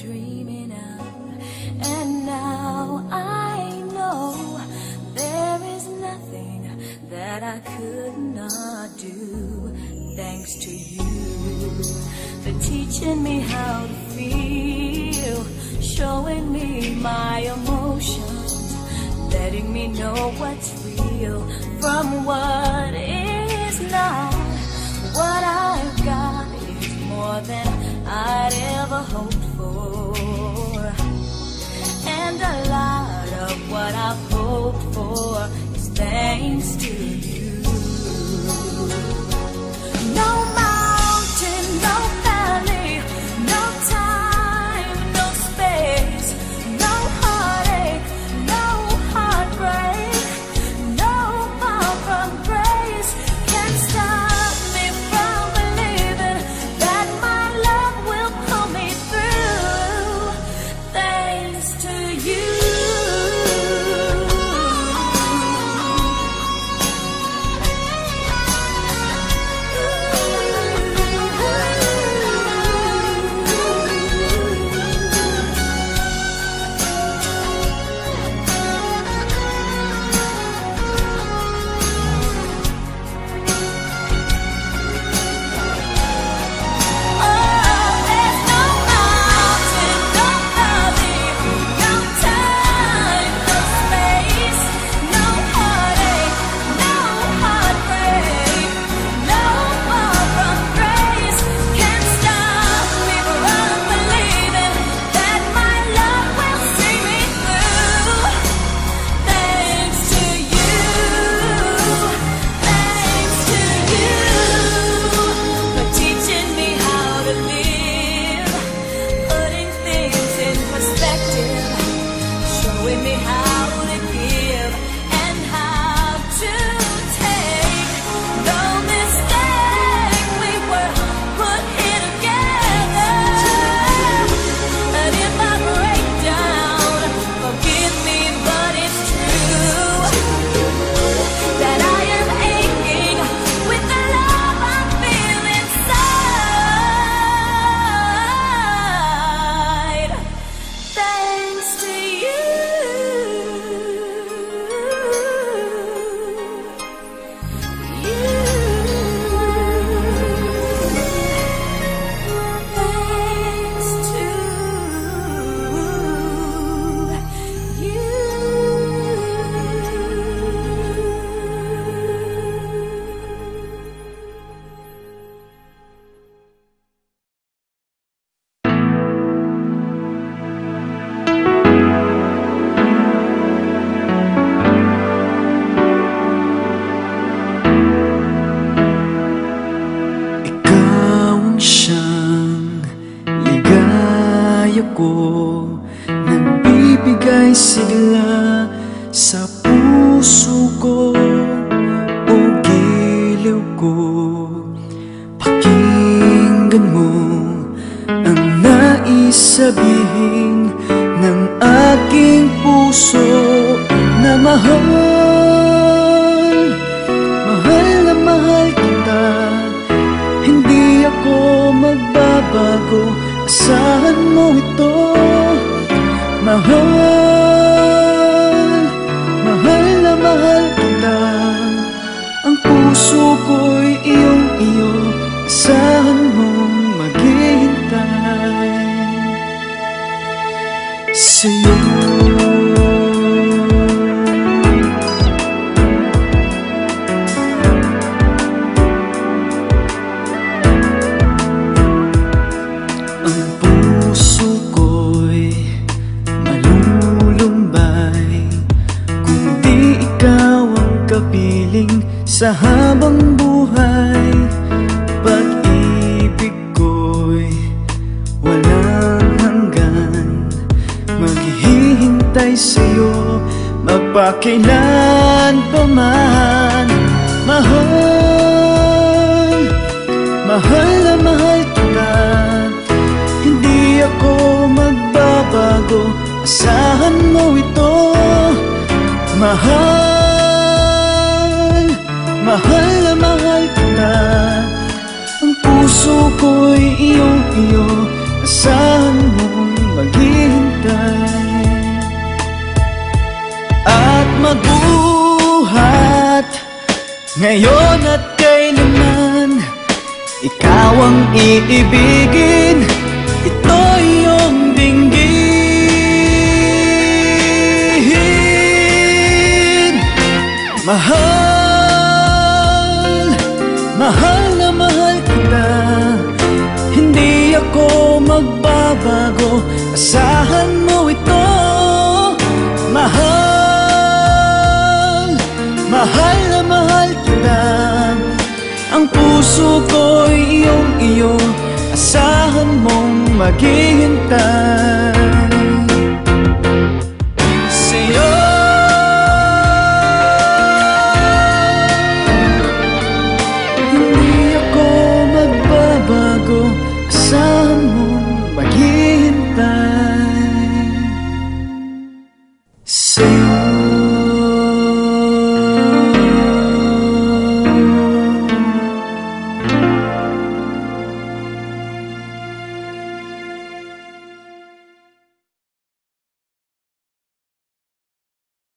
dreaming of. And now I know there is nothing that I could not do. Thanks to you for teaching me how to feel, showing me my emotions, letting me know what's real from what is not. What I've got is more than I'd ever hoped for, and a lot of what I've hoped for is thanks to you. No mountain, no valley, no time, no space, no heartache, no heartbreak, no far from grace can stop me from believing that my love will pull me through. Thanks to you. Nagbibigay sigla sa puso ko o giliw ko. Pakinggan mo ang nais sabihin ng aking puso na mahal. Mahal na mahal kita, hindi ako magbabago. Asahan mo ito. Mahal, mahal na mahal kita. Ang puso ko'y iyong-iyo. Asahan mong maghihintay sa'yo. Sa habang buhay, pag-ibig ko'y walang hanggan. Maghihintay sa'yo, magpakailan pa man. Mahal, mahal na mahal kita, hindi ako magbabago. Asahan mo ito. Mahal, mahal na mahal kita. Ang puso ko'y iyong-iyo. Asahan mong Ngayon at kailanman, ikaw ang iibigin, ito iyong dinggin. Mahal, mahal na mahal kita, hindi ako magbabago, asahan mo ito. Mahal, mahal na mahal kita, ang puso ko'y iyong iyo, asahan mong maghihintay.